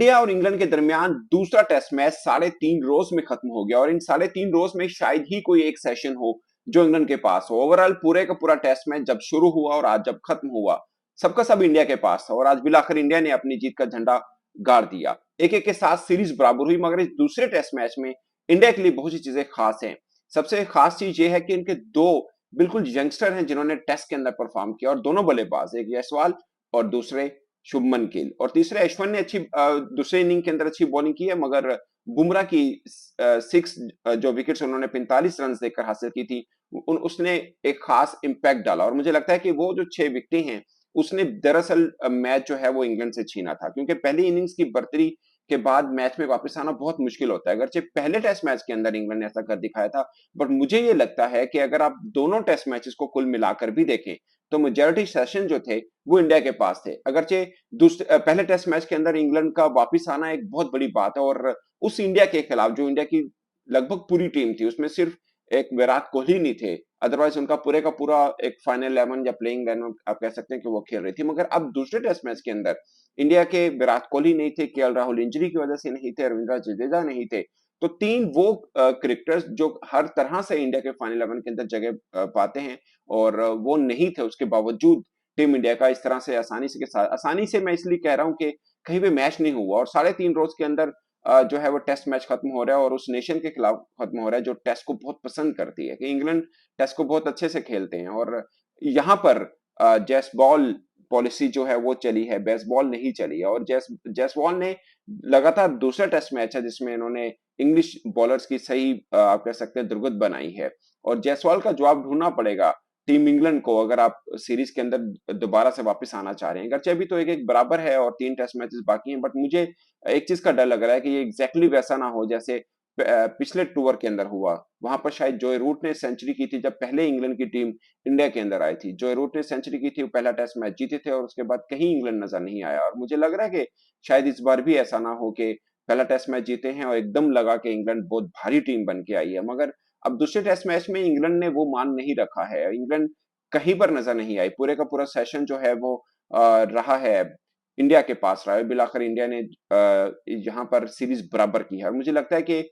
India और England के दरमियान दूसरा टेस्ट मैच 3.5 रोज में खत्म हो गया और इन 3.5 रोज में शायद ही कोई एक सेशन हो जो इंग्लैंड के पास हो। ओवरऑल पूरे का पूरा टेस्ट मैच जब शुरू हुआ और आज जब खत्म हुआ, सबका सब इंडिया के पास था और आज बिलाकर इंडिया ने अपनी जीत का झंडा गाड़ दिया। एक एक के साथ सीरीज बराबर हुई, मगर इस दूसरे टेस्ट मैच में इंडिया के लिए बहुत सी चीजें खास हैं। सबसे खास चीज ये है कि इनके दो बिल्कुल यंगस्टर हैं जिन्होंने टेस्ट के अंदर परफॉर्म किया, और दोनों बल्लेबाज, एक यशवाल और दूसरे शुभमन गिल। और तीसरे अश्विन ने अच्छी दूसरे इनिंग के अंदर अच्छी बॉलिंग की है, मगर बुमराह की 6 जो विकेट्स उन्होंने 45 रन देकर हासिल की थी, उसने एक खास इंपैक्ट डाला। और मुझे लगता है कि वो जो 6 विकेटें हैं उसने दरअसल मैच जो है वो इंग्लैंड से छीना था, क्योंकि पहली इनिंग्स की बढ़तरी के बाद मैच में वापस आना बहुत मुश्किल होता है। अगरचे पहले टेस्ट मैच के अंदर इंग्लैंड ने ऐसा कर दिखाया था, बट मुझे ये लगता है कि अगर आप दोनों टेस्ट मैचेस को कुल मिलाकर भी देखें तो मेजॉरिटी सेशन जो थे वो इंडिया के पास थे। अगरचे पहले टेस्ट मैच के अंदर इंग्लैंड का वापस आना एक बहुत बड़ी बात है, और उस इंडिया के खिलाफ जो इंडिया की लगभग पूरी टीम थी उसमें सिर्फ एक विराट कोहली नहीं थे, अदरवाइज उनका पूरे का पूरा एक फाइनल 11 या प्लेइंग 11 आप कह सकते हैं कि वो खेल रही थी। मगर अब दूसरे टेस्ट मैच के अंदर इंडिया के विराट कोहली नहीं थे, केएल राहुल इंजरी की वजह से नहीं थे, रविंद्र जडेजा नहीं थे। तो तीन वो क्रिकेटर्स जो हर तरह से इंडिया के फाइनल 11 के अंदर जगह पाते हैं, और वो नहीं थे। उसके बावजूद टीम इंडिया का इस तरह से आसानी से मैं इसलिए कह रहा हूं कि कहीं भी मैच नहीं हुआ और 3.5 रोज के अंदर जो है वो टेस्ट मैच खत्म हो रहा है, और उस नेशन के खिलाफ खत्म हो रहा है जो टेस्ट को बहुत पसंद करती है। कि इंग्लैंड टेस्ट को बहुत अच्छे से खेलते हैं, और यहाँ पर जैस बॉल पॉलिसी जो है वो चली है, बेसबॉल नहीं चली है। और जैसवाल ने लगातार दूसरा टेस्ट मैच है जिसमें इन्होंने इंग्लिश बॉलर्स की सही आप कह सकते हैं दुर्गत बनाई है, और जायसवाल का जवाब ढूंढना पड़ेगा टीम इंग्लैंड को अगर आप सीरीज के अंदर दोबारा से वापस आना चाह रहे हैं। अगरचे अभी तो एक एक बराबर है और 3 टेस्ट मैचेस बाकी हैं, बट मुझे एक चीज का डर लग रहा है कि ये एग्जैक्टली वैसा ना हो जैसे पिछले टूर के अंदर हुआ। वहां पर शायद जॉय रूट ने सेंचुरी की थी जब पहले इंग्लैंड की टीम इंडिया के अंदर आई थी। जॉय रूट ने सेंचुरी की थी, वो पहला टेस्ट मैच जीते थे और उसके बाद कहीं इंग्लैंड नजर नहीं आया। और मुझे लग रहा है कि शायद इस बार भी ऐसा ना हो कि पहला टेस्ट मैच जीते हैं और एकदम लगा कि इंग्लैंड बहुत भारी टीम बन के आई है, मगर अब दूसरे टेस्ट मैच में इंग्लैंड ने वो मान नहीं रखा है। इंग्लैंड कहीं पर नजर नहीं आई, पूरे का पूरा सेशन जो है वो रहा है इंडिया के पास रहा है। बिलाकर इंडिया ने यहाँ पर सीरीज बराबर की है, और मुझे लगता है कि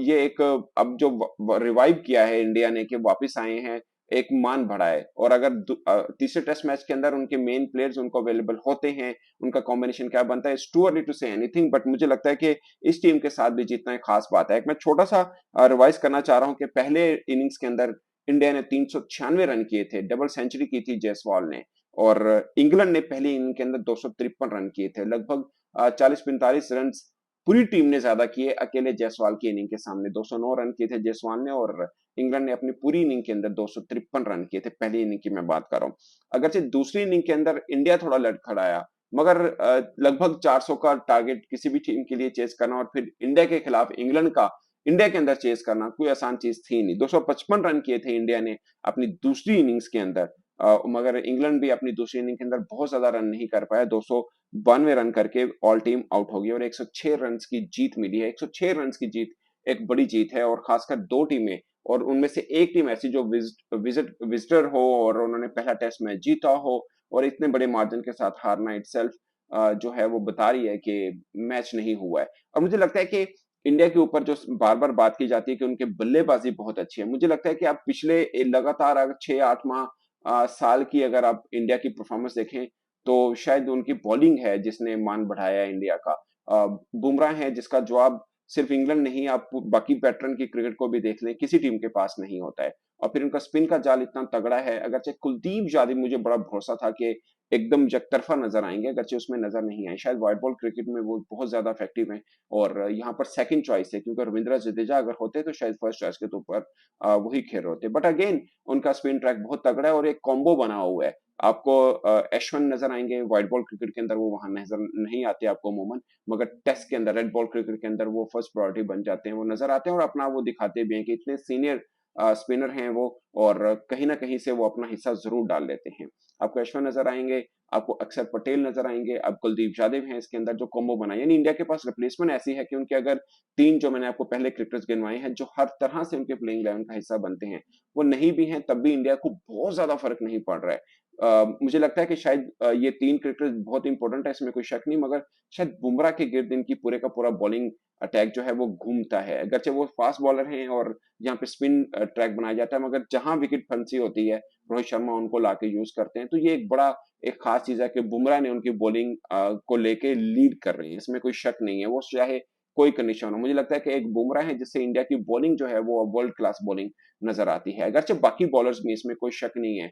ये एक अब जो रिवाइव किया है इंडिया ने कि वापस आए हैं, एक मान बढ़ा है। और अगर तीसरे टेस्ट मैच के अंदर उनके मेन प्लेयर्स उनको अवेलेबल होते हैं, उनका कॉम्बिनेशन क्या बनता है, it's too early to say anything, but मुझे लगता है कि इस टीम के साथ भी जीतना एक खास बात है। एक मैं छोटा सा रिवाइज करना चाह रहा हूँ कि पहले इनिंग्स के अंदर इंडिया ने 396 रन किए थे, डबल सेंचुरी की थी जायसवाल ने, और इंग्लैंड ने पहली इनिंग के अंदर 253 रन किए थे। लगभग 40-45 रन पूरी टीम ने ज्यादा किए अकेले जायसवाल की इनिंग के सामने। 209 रन किए थे जायसवाल ने, और इंग्लैंड ने अपनी पूरी इनिंग के अंदर 253 रन किए थे। पहली इनिंग की मैं बात कर रहा हूँ। अगरचे दूसरी इनिंग के अंदर इंडिया थोड़ा लड़खड़ाया, मगर लगभग 400 का टारगेट किसी भी टीम के लिए चेस करना और फिर इंडिया के खिलाफ इंग्लैंड का इंडिया के अंदर चेस करना कोई आसान चीज थी नहीं। 255 रन किए थे इंडिया ने अपनी दूसरी इनिंग्स के अंदर, मगर इंग्लैंड भी अपनी दूसरी इनिंग के अंदर बहुत ज्यादा रन नहीं कर पाया। 292 रन करके ऑल टीम आउट हो गई और 106 रन की जीत मिली है। 106 रन की जीत एक बड़ी जीत है, और खासकर दो टीमें, और उनमें से एक टीम ऐसी जो विजिटर हो और उन्होंने पहला टेस्ट मैच जीता हो और इतने बड़े मार्जिन के साथ हारना इटसेल्फ जो है वो बता रही है कि मैच नहीं हुआ है। और मुझे लगता है कि इंडिया के ऊपर जो बार बार बात की जाती है कि उनके बल्लेबाजी बहुत अच्छी है, मुझे लगता है कि आप पिछले लगातार अगर 6-8 माह साल की अगर आप इंडिया की परफॉर्मेंस देखें तो शायद उनकी बॉलिंग है जिसने मान बढ़ाया है इंडिया का। बुमराह है जिसका जवाब सिर्फ इंग्लैंड नहीं, आप बाकी पैटर्न की क्रिकेट को भी देख लें, किसी टीम के पास नहीं होता है। और फिर उनका स्पिन का जाल इतना तगड़ा है, अगरचे कुलदीप यादव मुझे बड़ा भरोसा था कि एकदम एकतरफा नजर आएंगे, अगरचे उसमें नजर नहीं आए। शायद व्हाइट बॉल क्रिकेट में वो बहुत ज्यादा इफेक्टिव है, और यहाँ पर सेकंड चॉइस है, क्योंकि रविंद्र जडेजा अगर होते तो शायद फर्स्ट चॉइस के तौर पर वही खेल रहे होते। बट अगेन उनका स्पिन ट्रैक बहुत तगड़ा है और एक कॉम्बो बना हुआ है। आपको अश्विन नजर आएंगे, व्हाइट बॉल क्रिकेट के अंदर वो वहां नजर नहीं आते आपको अमूमन, मगर टेस्ट के अंदर रेड बॉल क्रिकेट के अंदर वो फर्स्ट प्रायोरिटी बन जाते हैं, वो नजर आते हैं और अपना वो दिखाते भी हैं कि इतने सीनियर स्पिनर हैं वो, और कहीं ना कहीं से वो अपना हिस्सा जरूर डाल लेते हैं। आपको अश्विन नजर आएंगे, आपको अक्षर पटेल नजर आएंगे, अब कुलदीप यादव हैं इसके अंदर जो कॉम्बो बना, यानी इंडिया के पास रिप्लेसमेंट ऐसी है कि उनके अगर तीन जो मैंने आपको पहले क्रिकेटर्स गिनवाए हैं जो हर तरह से उनके प्लेइंग इलेवन का हिस्सा बनते हैं, वो नहीं भी हैं तब भी इंडिया को बहुत ज्यादा फर्क नहीं पड़ रहा है। मुझे लगता है कि शायद ये तीन क्रिकेटर्स बहुत इंपॉर्टेंट है, इसमें कोई शक नहीं, मगर शायद बुमराह के गिर्द इनकी पूरे का पूरा बॉलिंग अटैक जो है वो घूमता है। अगरचे वो फास्ट बॉलर हैं और यहाँ पे स्पिन ट्रैक बनाया जाता है, मगर जहां विकेट फंसी होती है रोहित शर्मा उनको लाके यूज करते हैं। तो ये एक बड़ा एक खास चीज है कि बुमराह ने उनकी बॉलिंग को लेके लीड कर रहे हैं, इसमें कोई शक नहीं है, वो चाहे कोई कंडीशन हो। मुझे लगता है कि एक बुमराह है जिससे इंडिया की बॉलिंग जो है वो वर्ल्ड क्लास बॉलिंग नजर आती है। अगरचे बाकी बॉलर्स भी, इसमें कोई शक नहीं है,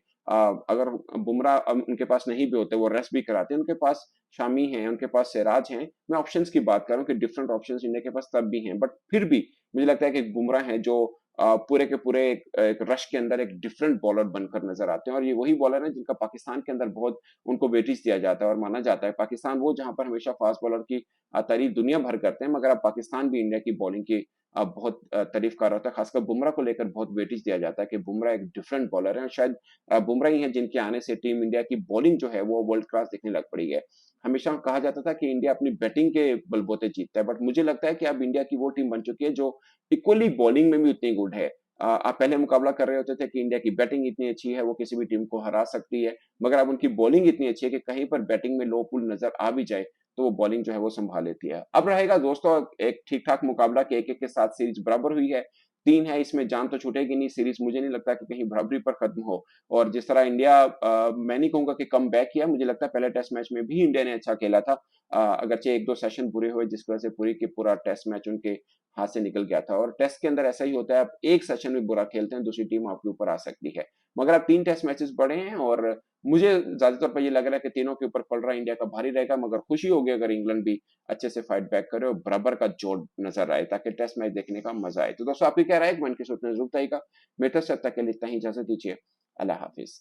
अगर बुमराह उनके पास नहीं भी होते, वो रेस्ट भी कराते हैं, उनके पास शामी हैं, उनके पास सिराज हैं। मैं ऑप्शंस की बात कर रहा हूँ कि डिफरेंट ऑप्शंस इंडिया के पास तब भी हैं, बट फिर भी मुझे लगता है कि बुमराह है जो पूरे के पूरे एक रश के अंदर एक डिफरेंट बॉलर बनकर नजर आते हैं, और ये वही बॉलर है जिनका पाकिस्तान के अंदर बहुत उनको वेटेज दिया जाता है और माना जाता है। पाकिस्तान वो जहां पर हमेशा फास्ट बॉलर की तारीफ दुनिया भर करते हैं, मगर अब पाकिस्तान भी इंडिया की बॉलिंग की बहुत तारीफ कर रहा होता है, खासकर बुमराह को लेकर बहुत वेटेज दिया जाता है कि बुमराह एक डिफरेंट बॉलर है, और शायद बुमराह ही है जिनके आने से टीम इंडिया की बॉलिंग जो है वो वर्ल्ड क्लास दिखने लग पड़ी है। हमेशा कहा जाता था कि इंडिया अपनी बैटिंग के बलबूते जीतता है, बट मुझे लगता है कि अब इंडिया की वो टीम बन चुकी है जो इक्वली बॉलिंग में भी उतनी गुड है। आप पहले मुकाबला कर रहे होते थे कि इंडिया की बैटिंग इतनी अच्छी है वो किसी भी टीम को हरा सकती है, मगर अब उनकी बॉलिंग इतनी अच्छी है कि कहीं पर बैटिंग में लो पुल नजर आ भी जाए तो वो बॉलिंग जो है वो संभाल लेती है। अब रहेगा दोस्तों एक ठीक ठाक मुकाबला के एक के साथ सीरीज बराबर हुई है, तीन है, इसमें जान तो छूटेगी नहीं, सीरीज मुझे नहीं लगता कि कहीं बराबरी पर खत्म हो। और जिस तरह इंडिया मैं नहीं कहूंगा कि कम बैक किया, मुझे लगता है पहले टेस्ट मैच में भी इंडिया ने अच्छा खेला था, अगरचे एक दो सेशन बुरे हुए जिस वजह से पूरी की पूरा टेस्ट मैच उनके हाथ से निकल गया था, और टेस्ट के अंदर ऐसा ही होता है, आप एक सेशन में बुरा खेलते हैं दूसरी टीम आपके ऊपर आ सकती है। मगर अब तीन टेस्ट मैचेस बड़े हैं और मुझे ज्यादातर पर ये लग रहा है कि तीनों के ऊपर पड़ रहा इंडिया का भारी रहेगा, मगर खुशी होगी अगर इंग्लैंड भी अच्छे से फाइट बैक करे और बराबर का जोड़ नजर आए ताकि टेस्ट मैच देखने का मजा आए। तो दोस्तों आपकी क्या राय है, कमेंट के सूत्र में जरूर बताइएगा। मेरे तरफ से अब तक के लिए इतना ही, इजाजत दीजिए, अल्लाह हाफिज।